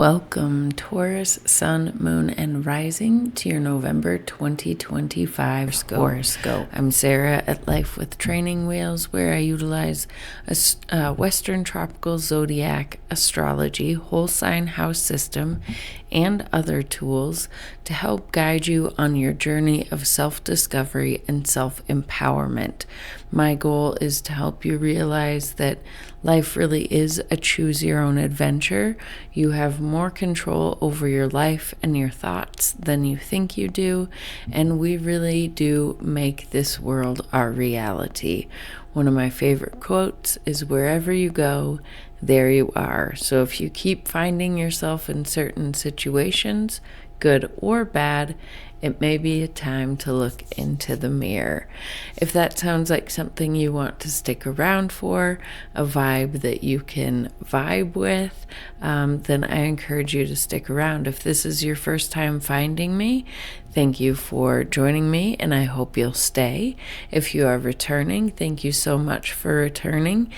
Welcome, Taurus, Sun, Moon, and Rising, to your November 2025 horoscope. I'm Sarah at Life with Training Wheels, where I utilize Western Tropical Zodiac Astrology, whole sign house system, and other tools to help guide you on your journey of self-discovery and self-empowerment. My goal is to help you realize that life really is a choose-your-own adventure. You have more control over your life and your thoughts than you think you do, and we really do make this world our reality. One of my favorite quotes is, "Wherever you go, there you are." So if you keep finding yourself in certain situations, good or bad, it may be a time to look into the mirror. If that sounds like something you want to stick around for, a vibe that you can vibe with, then I encourage you to stick around. If this is your first time finding me, thank you for joining me, and I hope you'll stay. If you are returning, thank you so much for returning.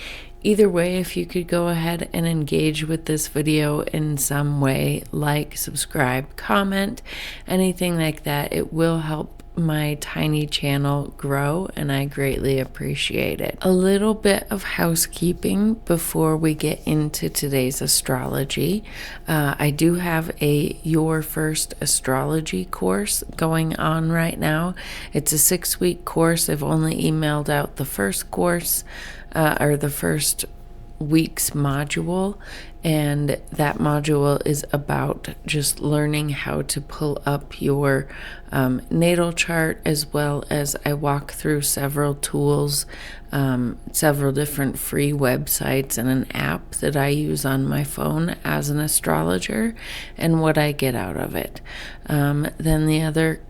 Either way, if you could go ahead and engage with this video in some way, like, subscribe, comment, anything like that, it will help my tiny channel grow, and I greatly appreciate it. A little bit of housekeeping before we get into today's astrology. I do have a Your First Astrology course going on right now. It's a 6-week course. I've only emailed out the first course, or the first week's module, and that module is about just learning how to pull up your natal chart, as well as I walk through several tools, several different free websites and an app that I use on my phone as an astrologer, and what I get out of it. Then the other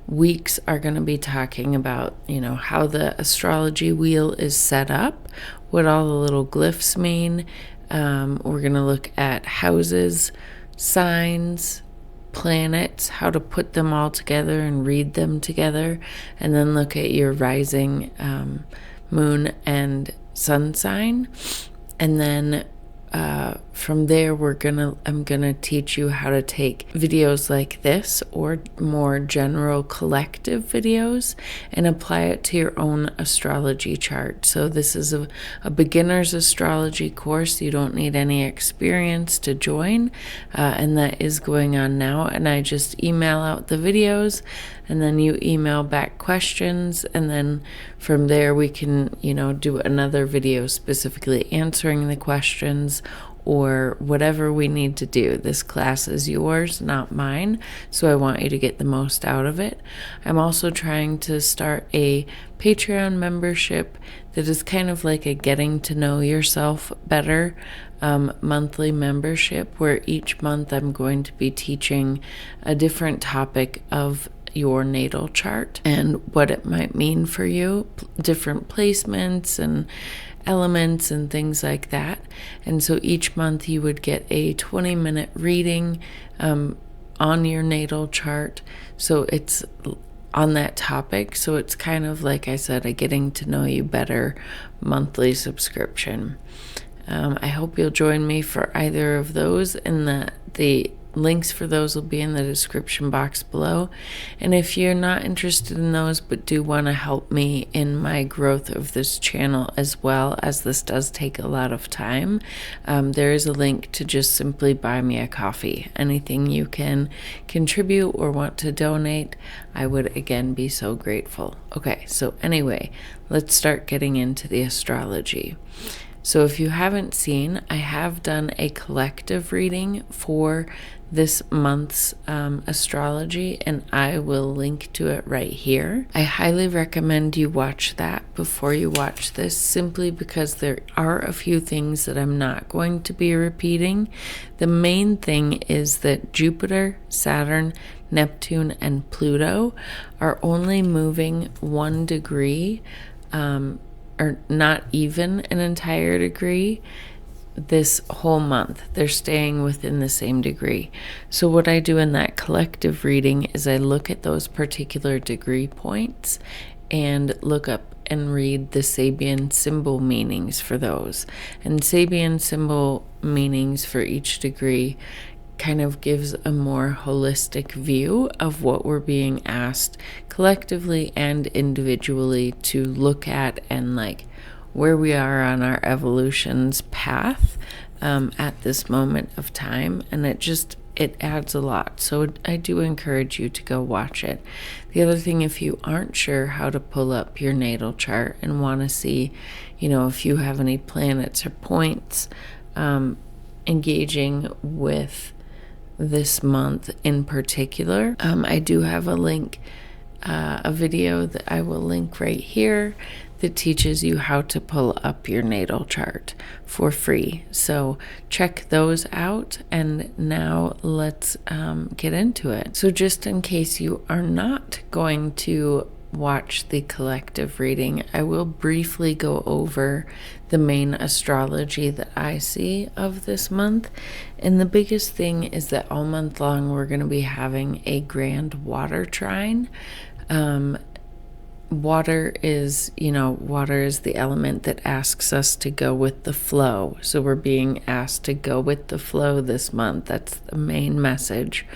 weeks are going to be talking about, how the astrology wheel is set up, what all the little glyphs mean. We're going to look at houses, signs, planets, how to put them all together and read them together, and then look at your rising, moon and sun sign. And then from there, I'm gonna teach you how to take videos like this, or more general collective videos, and apply it to your own astrology chart. So this is a beginner's astrology course. You don't need any experience to join, and that is going on now. And I just email out the videos, and then you email back questions, and then from there we can, do another video specifically answering the questions, or whatever we need to do. This class is yours, not mine, so I want you to get the most out of it. I'm also trying to start a Patreon membership that is kind of like a getting to know yourself better monthly membership, where each month I'm going to be teaching a different topic of your natal chart and what it might mean for you, different placements and elements and things like that. And so each month you would get a 20-minute reading on your natal chart, so it's on that topic. So it's kind of, like I said, a getting to know you better monthly subscription. I hope you'll join me for either of those, and the links for those will be in the description box below. And if you're not interested in those but do want to help me in my growth of this channel, as well as this does take a lot of time, there is a link to just simply buy me a coffee. Anything you can contribute or want to donate, I would again be so grateful. Okay, so anyway, let's start getting into the astrology. So if you haven't seen, I have done a collective reading for this month's astrology, and I will link to it right here. I highly recommend you watch that before you watch this, simply because there are a few things that I'm not going to be repeating. The main thing is that Jupiter, Saturn, Neptune, and Pluto are only moving 1 degree, or not even an entire degree, this whole month. They're staying within the same degree. So what I do in that collective reading is I look at those particular degree points and look up and read the Sabian symbol meanings for those. And Sabian symbol meanings for each degree kind of gives a more holistic view of what we're being asked collectively and individually to look at, and like where we are on our evolution's path at this moment of time. And it adds a lot. So I do encourage you to go watch it. The other thing, if you aren't sure how to pull up your natal chart and want to see, if you have any planets or points engaging with this month in particular, I do have a link, a video that I will link right here that teaches you how to pull up your natal chart for free. So check those out, and now let's get into it. So just in case you are not going to watch the collective reading, I will briefly go over the main astrology that I see of this month. And the biggest thing is that all month long we're going to be having a Grand Water Trine. Water is the element that asks us to go with the flow. So we're being asked to go with the flow this month. That's the main message.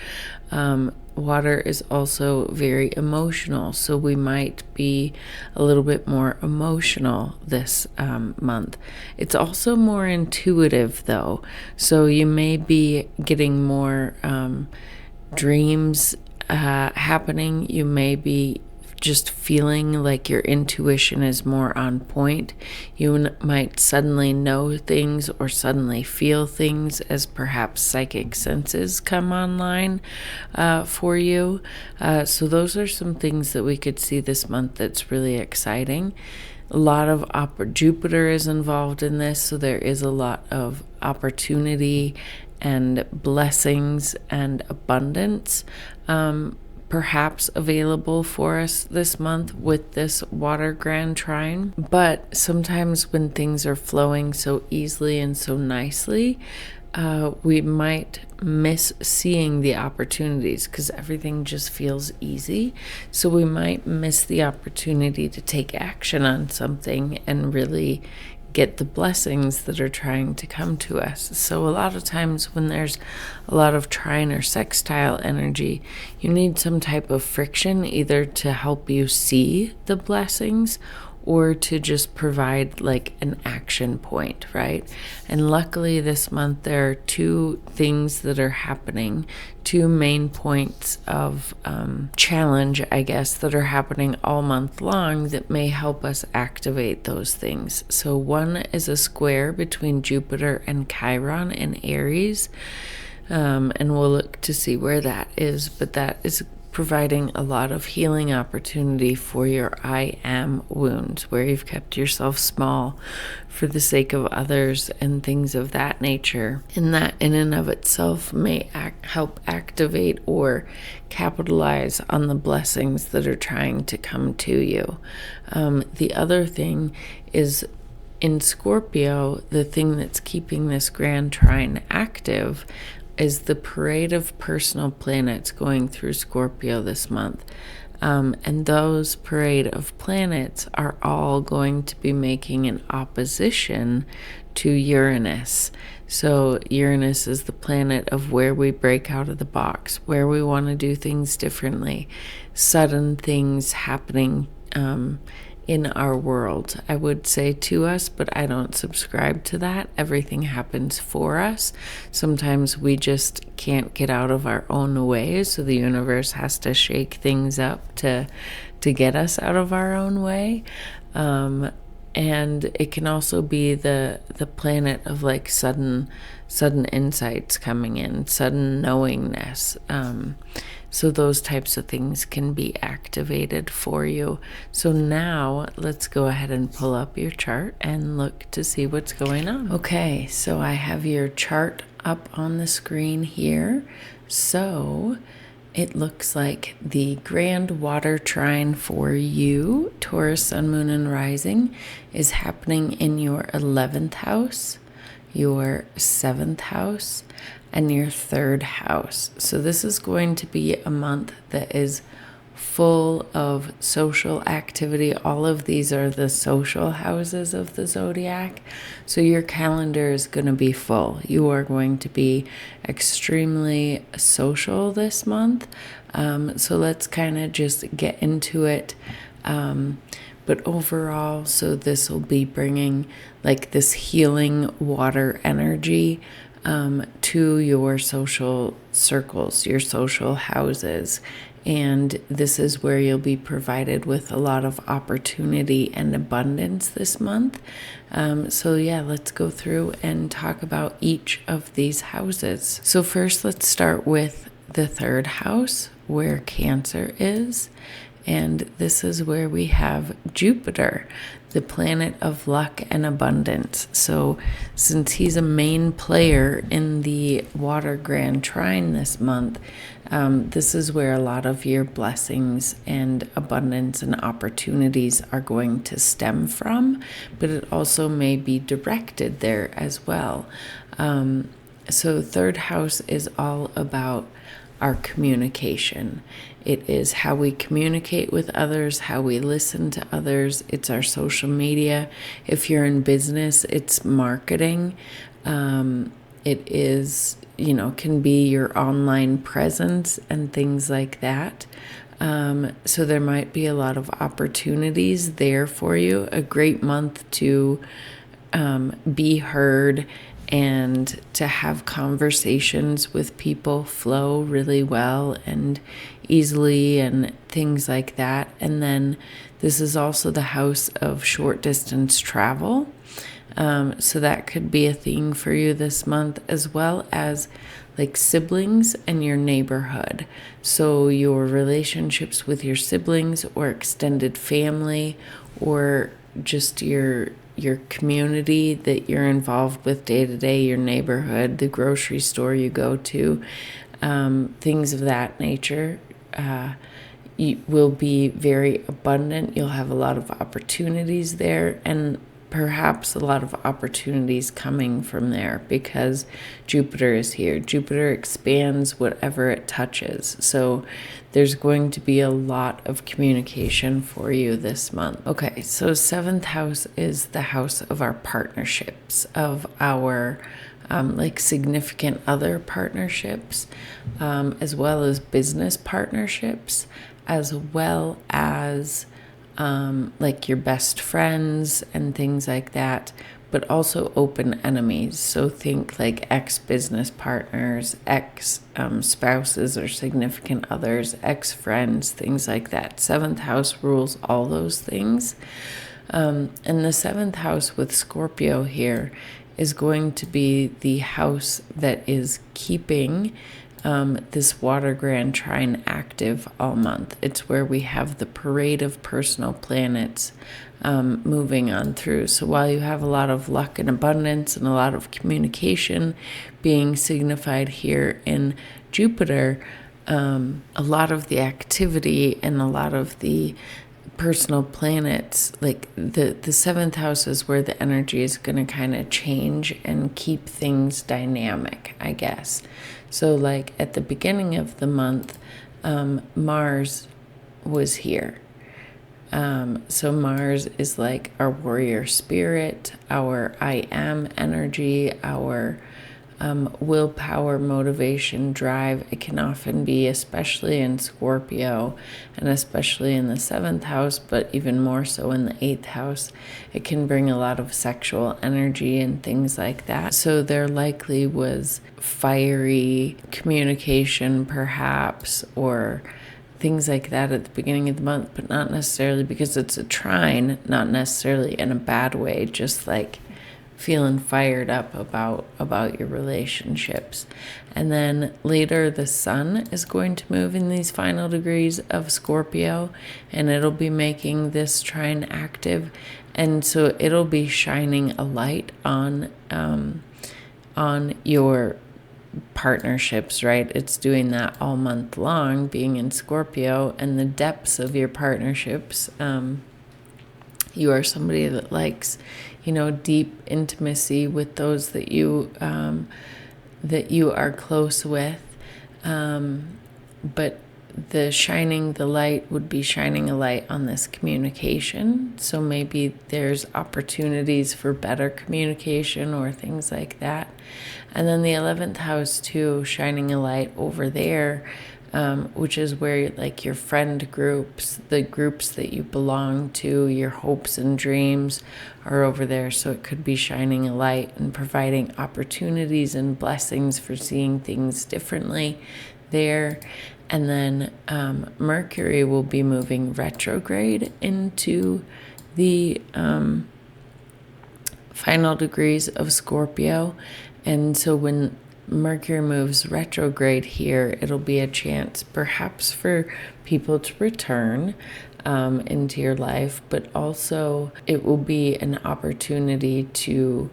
Water is also very emotional, so we might be a little bit more emotional this month. It's also more intuitive, though, so you may be getting more dreams happening. You may be just feeling like your intuition is more on point. You might suddenly know things or suddenly feel things as perhaps psychic senses come online for you. So those are some things that we could see this month that's really exciting. A lot of Jupiter is involved in this, so there is a lot of opportunity and blessings and abundance perhaps available for us this month with this water Grand Trine. But sometimes when things are flowing so easily and so nicely, we might miss seeing the opportunities because everything just feels easy. So we might miss the opportunity to take action on something and really get the blessings that are trying to come to us. So a lot of times when there's a lot of trine or sextile energy, you need some type of friction, either to help you see the blessings or to just provide like an action point, right? And luckily this month there are two things that are happening, two main points of challenge, I guess, that are happening all month long that may help us activate those things. So one is a square between Jupiter and Chiron in Aries, and we'll look to see where that is, but that is providing a lot of healing opportunity for your I am wounds, where you've kept yourself small for the sake of others and things of that nature. And that in and of itself may help activate or capitalize on the blessings that are trying to come to you. The other thing is in Scorpio, the thing that's keeping this Grand Trine active is the parade of personal planets going through Scorpio this month. And those parade of planets are all going to be making an opposition to Uranus. So Uranus is the planet of where we break out of the box, where we want to do things differently, sudden things happening in our world, I would say to us, but I don't subscribe to that. Everything happens for us. Sometimes we just can't get out of our own way, so the universe has to shake things up to get us out of our own way. And it can also be the planet of like sudden insights coming in, sudden knowingness. So those types of things can be activated for you. So now let's go ahead and pull up your chart and look to see what's going on. Okay, so I have your chart up on the screen here. So it looks like the Grand Water Trine for you, Taurus, Sun, Moon, and Rising, is happening in your 11th house, your 7th house, and your 3rd house. So this is going to be a month that is full of social activity. All of these are the social houses of the zodiac. So your calendar is going to be full. You are going to be extremely social this month. So let's kind of just get into it. But overall, so this will be bringing like this healing water energy to your social circles, your social houses. And this is where you'll be provided with a lot of opportunity and abundance this month. So yeah, let's go through and talk about each of these houses. So first, let's start with the third house, where Cancer is. And this is where we have Jupiter, the planet of luck and abundance. So since he's a main player in the Water Grand Trine this month, this is where a lot of your blessings and abundance and opportunities are going to stem from, but it also may be directed there as well. So third house is all about our communication. It is how we communicate with others, how we listen to others. It's our social media. If you're in business, it's marketing. It is, can be your online presence and things like that. So there might be a lot of opportunities there for you. A great month to be heard and to have conversations with people flow really well and easily and things like that. And then this is also the house of short distance travel. So that could be a theme for you this month, as well as like siblings and your neighborhood. So your relationships with your siblings or extended family, or just your community that you're involved with day to day, your neighborhood, the grocery store you go to, things of that nature will be very abundant. You'll have a lot of opportunities there, and perhaps a lot of opportunities coming from there because Jupiter is here. Jupiter expands whatever it touches. So there's going to be a lot of communication for you this month. Okay, so seventh house is the house of our partnerships, of our like significant other partnerships, as well as business partnerships, as well as like your best friends and things like that, but also open enemies. So think like ex-business partners, ex-spouses or significant others, ex-friends, things like that. Seventh house rules all those things. And the seventh house with Scorpio here is going to be the house that is keeping this Water Grand Trine active all month. It's where we have the parade of personal planets moving on through. So while you have a lot of luck and abundance and a lot of communication being signified here in Jupiter, a lot of the activity and a lot of the personal planets, like the seventh house is where the energy is going to kind of change and keep things dynamic, I guess. So like at the beginning of the month, Mars was here. So Mars is like our warrior spirit, our I am energy, our willpower, motivation, drive. It can often be, especially in Scorpio and especially in the seventh house, but even more so in the eighth house, it can bring a lot of sexual energy and things like that. So there likely was fiery communication perhaps, or things like that at the beginning of the month, but not necessarily because it's a trine, not necessarily in a bad way, just like feeling fired up about your relationships. And then later the sun is going to move in these final degrees of Scorpio, and it'll be making this trine active, and so it'll be shining a light on your partnerships, right? It's doing that all month long, being in Scorpio, and the depths of your partnerships. You are somebody that likes, deep intimacy with those that you are close with. But the light would be shining a light on this communication. So maybe there's opportunities for better communication or things like that. And then the 11th house too, shining a light over there, which is where like your friend groups, the groups that you belong to, your hopes and dreams are over there. So it could be shining a light and providing opportunities and blessings for seeing things differently there. And then Mercury will be moving retrograde into the final degrees of Scorpio. And so when Mercury moves retrograde here, it'll be a chance perhaps for people to return into your life, but also it will be an opportunity to,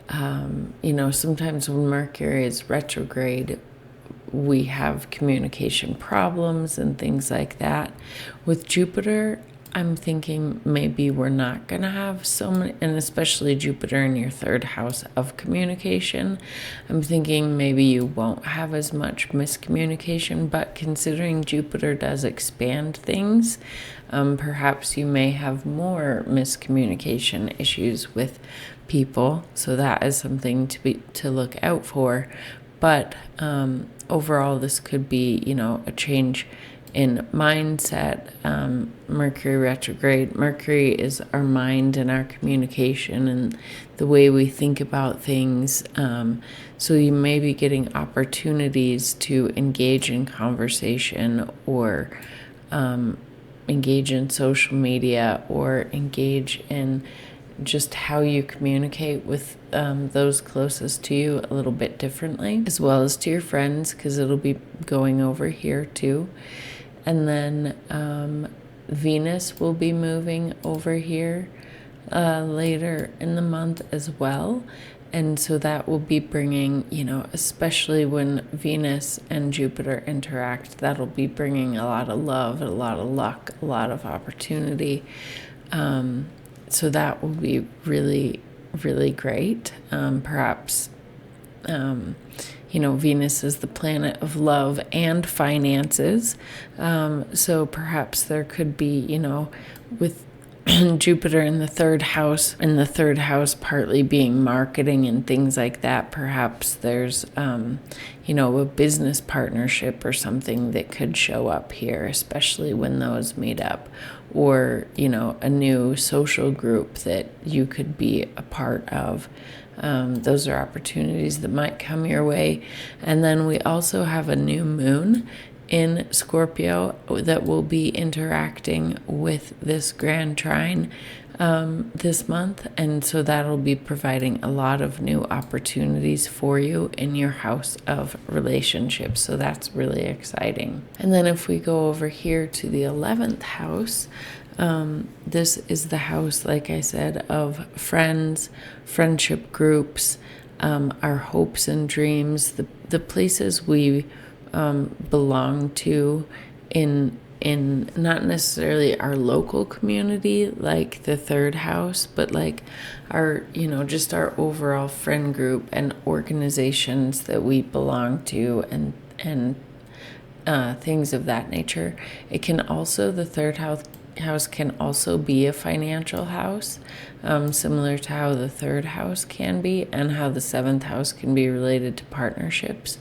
sometimes when Mercury is retrograde, we have communication problems and things like that. With Jupiter, I'm thinking maybe we're not going to have so many, and especially Jupiter in your third house of communication. I'm thinking maybe you won't have as much miscommunication, but considering Jupiter does expand things, perhaps you may have more miscommunication issues with people. So that is something to look out for. But overall, this could be, a change in mindset. Mercury retrograde. Mercury is our mind and our communication and the way we think about things. So you may be getting opportunities to engage in conversation or engage in social media or engage in just how you communicate with those closest to you a little bit differently, as well as to your friends, because it'll be going over here too. And then Venus will be moving over here later in the month as well. And so that will be bringing, especially when Venus and Jupiter interact, that'll be bringing a lot of love, a lot of luck, a lot of opportunity. So that will be really, really great. Perhaps, Venus is the planet of love and finances. So perhaps there could be, with Jupiter in the third house partly being marketing and things like that, perhaps there's, a business partnership or something that could show up here, especially when those meet up, or, a new social group that you could be a part of. Those are opportunities that might come your way. And then we also have a new moon in Scorpio that will be interacting with this Grand Trine this month, and so that'll be providing a lot of new opportunities for you in your house of relationships. So that's really exciting. And then if we go over here to the 11th house, this is the house, like I said, of friends, friendship groups, our hopes and dreams, the places we belong to in not necessarily our local community like the third house, but like our just our overall friend group and organizations that we belong to and things of that nature. It can also, the third house can also be a financial house, similar to how the third house can be and how the 7th house can be related to partnerships.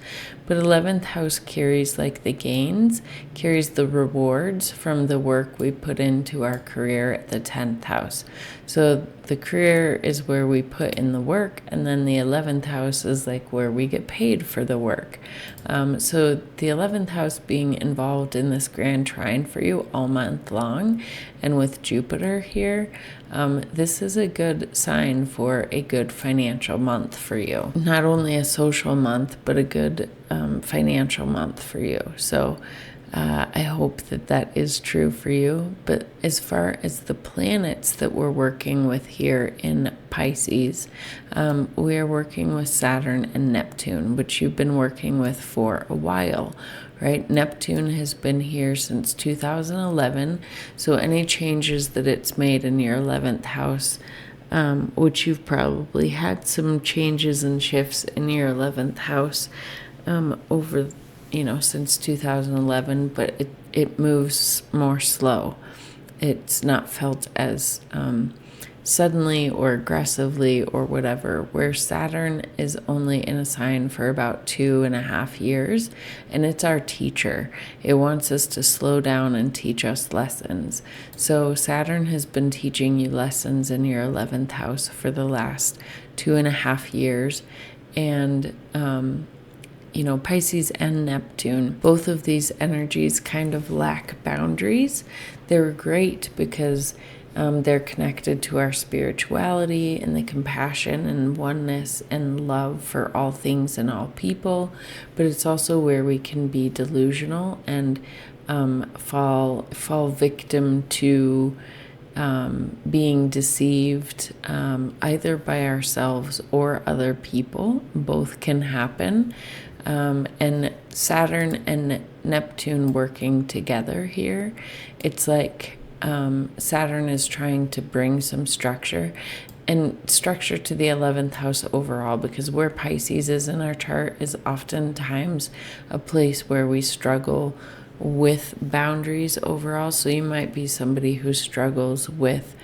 But 11th house carries like the gains, carries the rewards from the work we put into our career at the 10th house. So the career is where we put in the work, and then the 11th house is like where we get paid for the work. So the 11th house being involved in this Grand Trine for you all month long, and with Jupiter here, this is a good sign for a good financial month for you. Not only a social month, but a good financial month for you. So I hope that is true for you. But as far as the planets that we're working with here in Pisces, we are working with Saturn and Neptune, which you've been working with for a while, right? Neptune has been here since 2011. So any changes that it's made in your 11th house, which you've probably had some changes and shifts in your 11th house over since 2011, but it moves more slow. It's not felt as suddenly or aggressively or whatever, where Saturn is only in a sign for about 2.5 years, and it's our teacher. It wants us to slow down and teach us lessons. So Saturn has been teaching you lessons in your 11th house for the last 2.5 years, and Pisces and Neptune, both of these energies kind of lack boundaries. They're great because they're connected to our spirituality and the compassion and oneness and love for all things and all people. But it's also where we can be delusional and fall victim to being deceived either by ourselves or other people. Both can happen. And Saturn and Neptune working together here, it's like Saturn is trying to bring some structure and structure to the 11th house overall, because where Pisces is in our chart is oftentimes a place where we struggle with boundaries overall. So you might be somebody who struggles with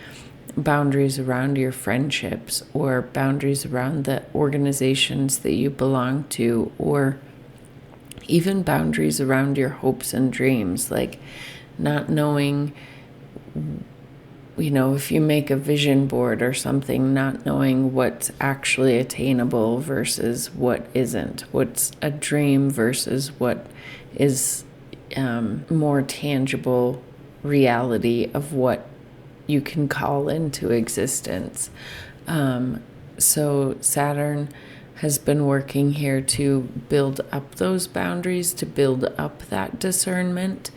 boundaries around your friendships or boundaries around the organizations that you belong to, or even boundaries around your hopes and dreams, like not knowing, if you make a vision board or something, not knowing what's actually attainable versus what isn't, what's a dream versus what is more tangible reality of what you can call into existence. So Saturn has been working here to build up those boundaries, to build up that discernment.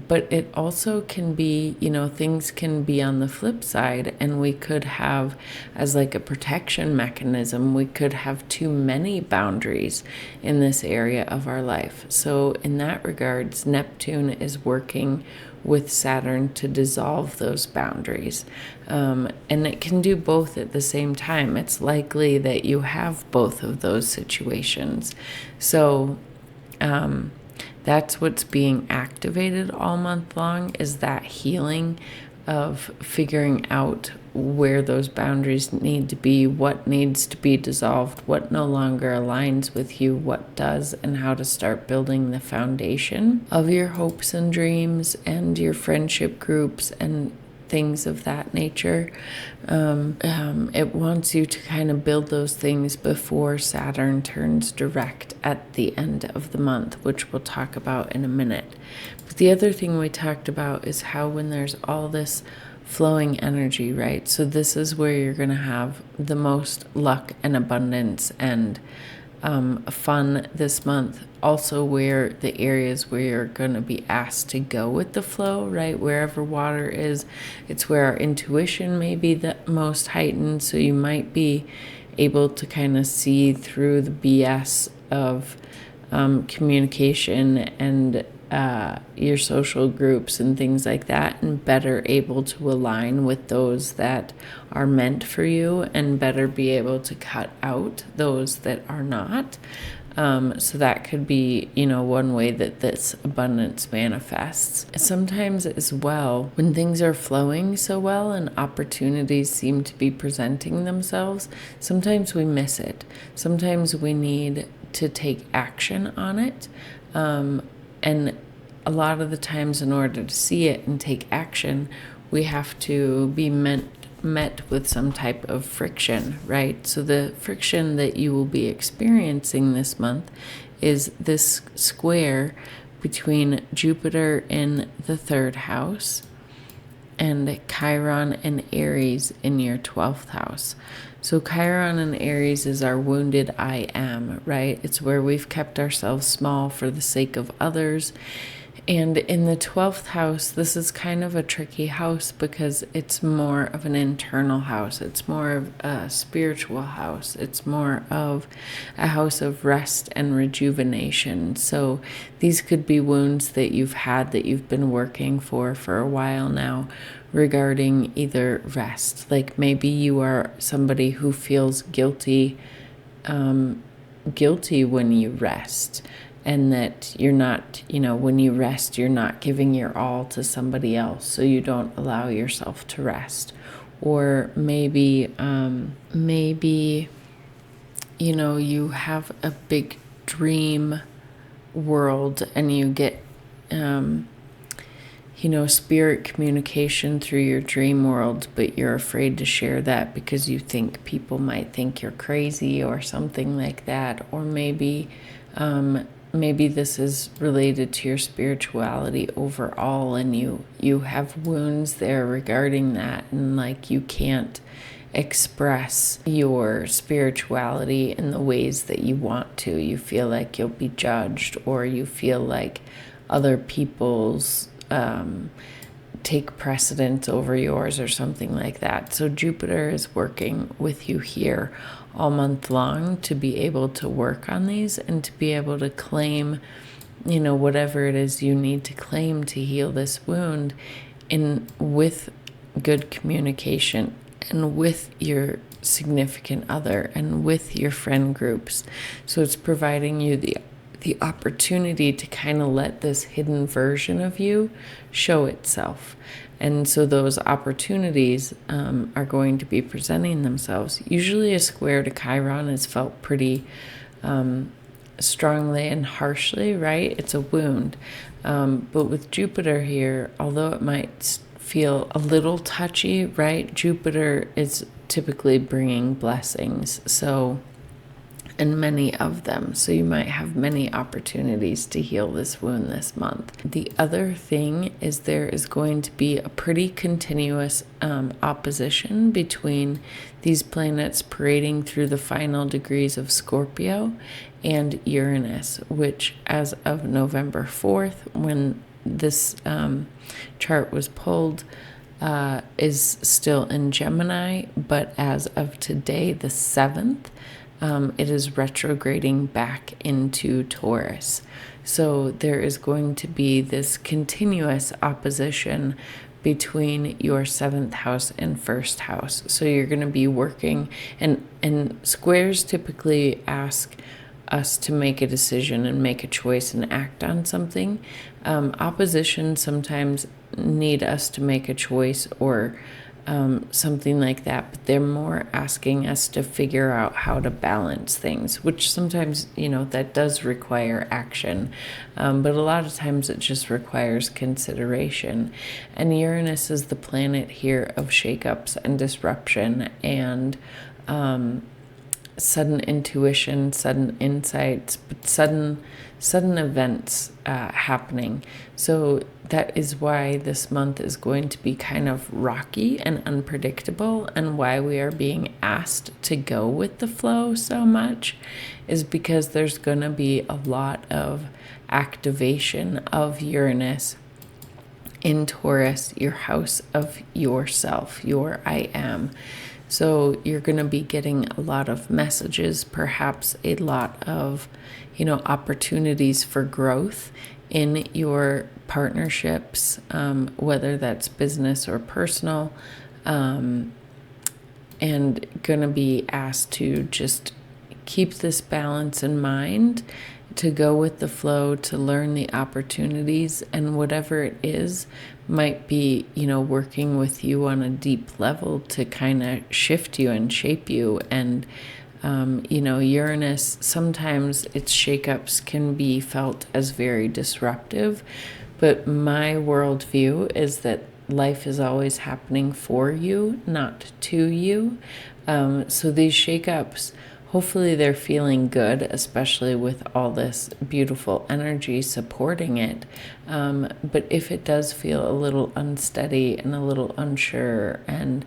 But it also can be, things can be on the flip side, and we could have, as like a protection mechanism, we could have too many boundaries in this area of our life. So in that regards, Neptune is working with Saturn to dissolve those boundaries. And it can do both at the same time. It's likely that you have both of those situations. So, that's what's being activated all month long, is that healing of figuring out where those boundaries need to be, what needs to be dissolved, what no longer aligns with you, what does, and how to start building the foundation of your hopes and dreams and your friendship groups and things of that nature. It wants you to kind of build those things before Saturn turns direct at the end of the month, which we'll talk about in a minute. But the other thing we talked about is how when there's all this flowing energy, right? So this is where you're going to have the most luck and abundance and fun this month. Also where the areas where you're going to be asked to go with the flow, right? Wherever water is, it's where our intuition may be the most heightened. So you might be able to kind of see through the BS of communication and your social groups and things like that, and better able to align with those that are meant for you, and better be able to cut out those that are not. So that could be, one way that this abundance manifests. Sometimes as well, when things are flowing so well and opportunities seem to be presenting themselves, sometimes we miss it. Sometimes we need to take action on it. And a lot of the times, in order to see it and take action, we have to be met with some type of friction, right? So the friction that you will be experiencing this month is this square between Jupiter in the 3rd house and Chiron and Aries in your 12th house. So Chiron and Aries is our wounded I am, right? It's where we've kept ourselves small for the sake of others. And in the 12th house, this is kind of a tricky house because it's more of an internal house. It's more of a spiritual house. It's more of a house of rest and rejuvenation. So these could be wounds that you've had, that you've been working for a while now, regarding either rest. Like maybe you are somebody who feels guilty when you rest. and that you're not, when you rest, you're not giving your all to somebody else, so you don't allow yourself to rest. Or maybe, you have a big dream world and you get, spirit communication through your dream world, but you're afraid to share that because you think people might think you're crazy or something like that. Or maybe this is related to your spirituality overall, and you have wounds there regarding that, and like you can't express your spirituality in the ways that you want to. You feel like you'll be judged, or you feel like other people's take precedence over yours or something like that. So Jupiter is working with you here all month long to be able to work on these and to be able to claim, whatever it is you need to claim to heal this wound with good communication and with your significant other and with your friend groups. So it's providing you the opportunity to kind of let this hidden version of you show itself. And so those opportunities are going to be presenting themselves. Usually a square to Chiron is felt pretty strongly and harshly, right? It's a wound. But with Jupiter here, although it might feel a little touchy, right? Jupiter is typically bringing blessings. And many of them. So you might have many opportunities to heal this wound this month. The other thing is there is going to be a pretty continuous opposition between these planets parading through the final degrees of Scorpio and Uranus, which as of November 4th, when this chart was pulled, is still in Gemini, but as of today, the 7th, it is retrograding back into Taurus. So there is going to be this continuous opposition between your 7th house and 1st house. So you're going to be working, and squares typically ask us to make a decision and make a choice and act on something. Opposition sometimes need us to make a choice or something like that, but they're more asking us to figure out how to balance things, which sometimes, that does require action, but a lot of times it just requires consideration. And Uranus is the planet here of shakeups and disruption and sudden intuition, sudden insights, but sudden events happening. So that is why this month is going to be kind of rocky and unpredictable, and why we are being asked to go with the flow so much is because there's going to be a lot of activation of Uranus in Taurus, your house of yourself, your I am. So you're going to be getting a lot of messages, perhaps a lot of, opportunities for growth in your partnerships, whether that's business or personal, and going to be asked to just keep this balance in mind, to go with the flow, to learn the opportunities, and whatever it is might be, working with you on a deep level to kind of shift you and shape you. And, Uranus, sometimes its shakeups can be felt as very disruptive, but my worldview is that life is always happening for you, not to you. So these shakeups, hopefully they're feeling good, especially with all this beautiful energy supporting it. But if it does feel a little unsteady and a little unsure and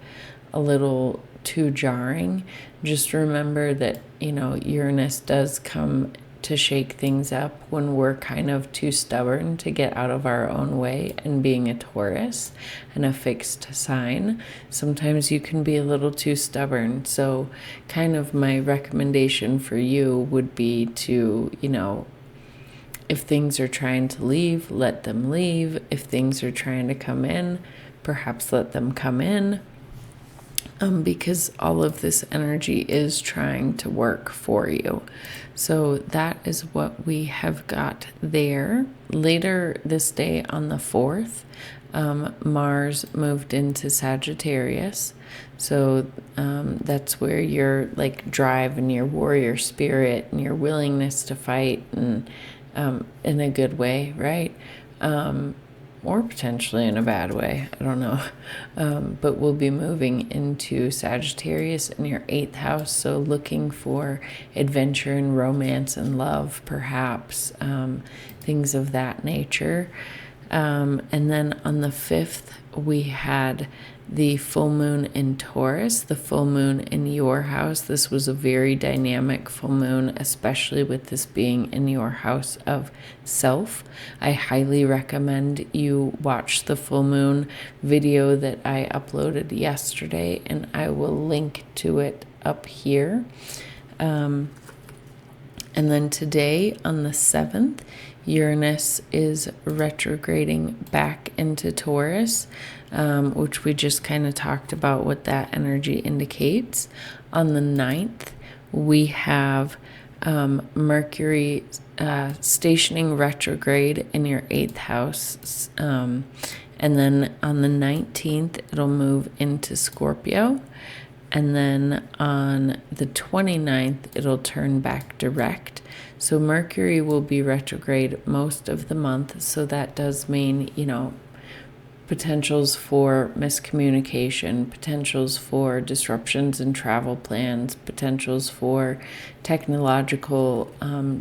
a little too jarring, just remember that, Uranus does come to shake things up when we're kind of too stubborn to get out of our own way. And being a Taurus and a fixed sign, sometimes you can be a little too stubborn. So kind of my recommendation for you would be to, if things are trying to leave, let them leave. If things are trying to come in, perhaps let them come in. because all of this energy is trying to work for you. So that is what we have got there. Later this day on the 4th, Mars moved into Sagittarius. So that's where your like drive and your warrior spirit and your willingness to fight, and in a good way, right? Or potentially in a bad way, I don't know. But we'll be moving into Sagittarius in your 8th house, so looking for adventure and romance and love, perhaps, things of that nature. And then on the 5th, we had the full moon in Taurus, the full moon in your house. This was a very dynamic full moon, especially with this being in your house of self. I highly recommend you watch the full moon video that I uploaded yesterday, and I will link to it up here. And then today on the 7th, Uranus is retrograding back into Taurus, which we just kind of talked about what that energy indicates. On the 9th, we have Mercury stationing retrograde in your 8th house. And then on the 19th, it'll move into Scorpio. And then on the 29th, it'll turn back direct. So Mercury will be retrograde most of the month. So that does mean, potentials for miscommunication, potentials for disruptions in travel plans, potentials for technological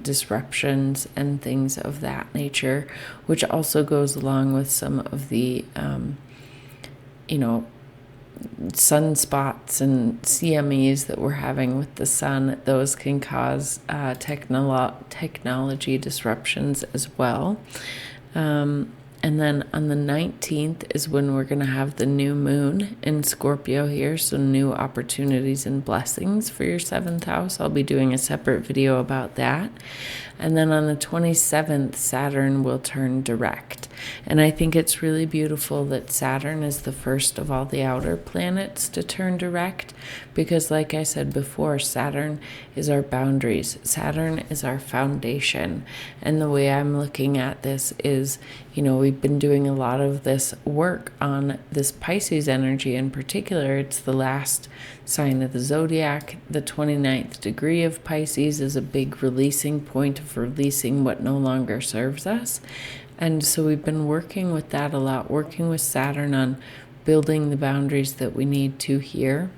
disruptions and things of that nature, which also goes along with some of the, sunspots and CMEs that we're having with the sun. Those can cause technology disruptions as well. And then on the 19th is when we're going to have the new moon in Scorpio here. So new opportunities and blessings for your 7th house. I'll be doing a separate video about that. And then on the 27th, Saturn will turn direct. And I think it's really beautiful that Saturn is the first of all the outer planets to turn direct, because like I said before, Saturn is our boundaries. Saturn is our foundation. And the way I'm looking at this is, we've been doing a lot of this work on this Pisces energy in particular. It's the last sign of the zodiac. The 29th degree of Pisces is a big releasing point of releasing what no longer serves us. And so we've been working with that a lot, working with Saturn on building the boundaries that we need to here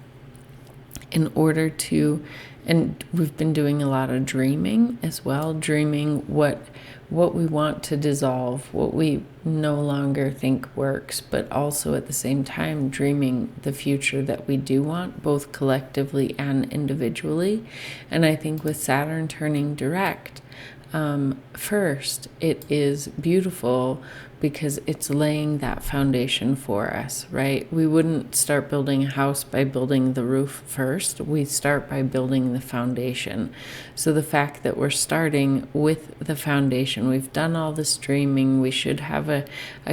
in order to, and we've been doing a lot of dreaming as well, dreaming what we want to dissolve, what we no longer think works, but also at the same time dreaming the future that we do want, both collectively and individually. And I think with Saturn turning direct, first, it is beautiful because it's laying that foundation for us, right? We wouldn't start building a house by building the roof first. We start by building the foundation. So the fact that we're starting with the foundation, we've done all this dreaming, we should have a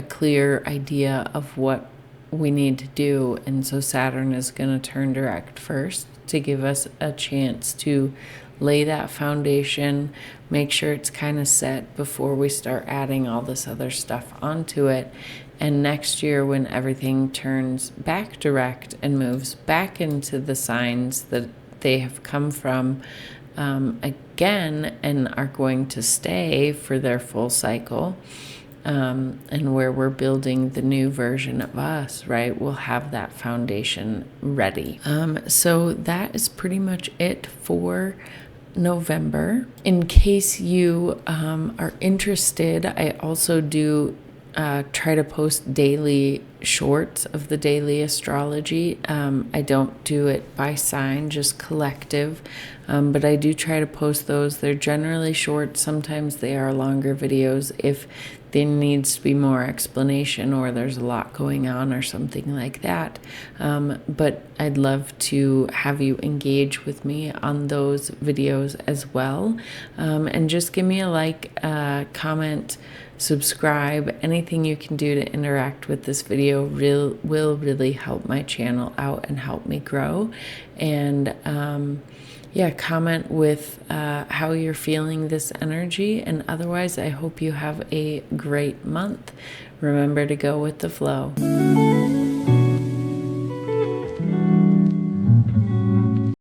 clear idea of what we need to do. And so Saturn is going to turn direct first to give us a chance to lay that foundation, make sure it's kind of set before we start adding all this other stuff onto it. And next year, when everything turns back direct and moves back into the signs that they have come from again and are going to stay for their full cycle, and where we're building the new version of us, right, we'll have that foundation ready. So that is pretty much it for November. In case you are interested, I also do try to post daily shorts of the daily astrology. I don't do it by sign, just collective, but I do try to post those. They're generally short. Sometimes they are longer videos if there needs to be more explanation or there's a lot going on or something like that. But I'd love to have you engage with me on those videos as well. And just give me a like, comment, subscribe. Anything you can do to interact with this video will really help my channel out and help me grow. And yeah, comment with how you're feeling this energy. And otherwise, I hope you have a great month. Remember to go with the flow.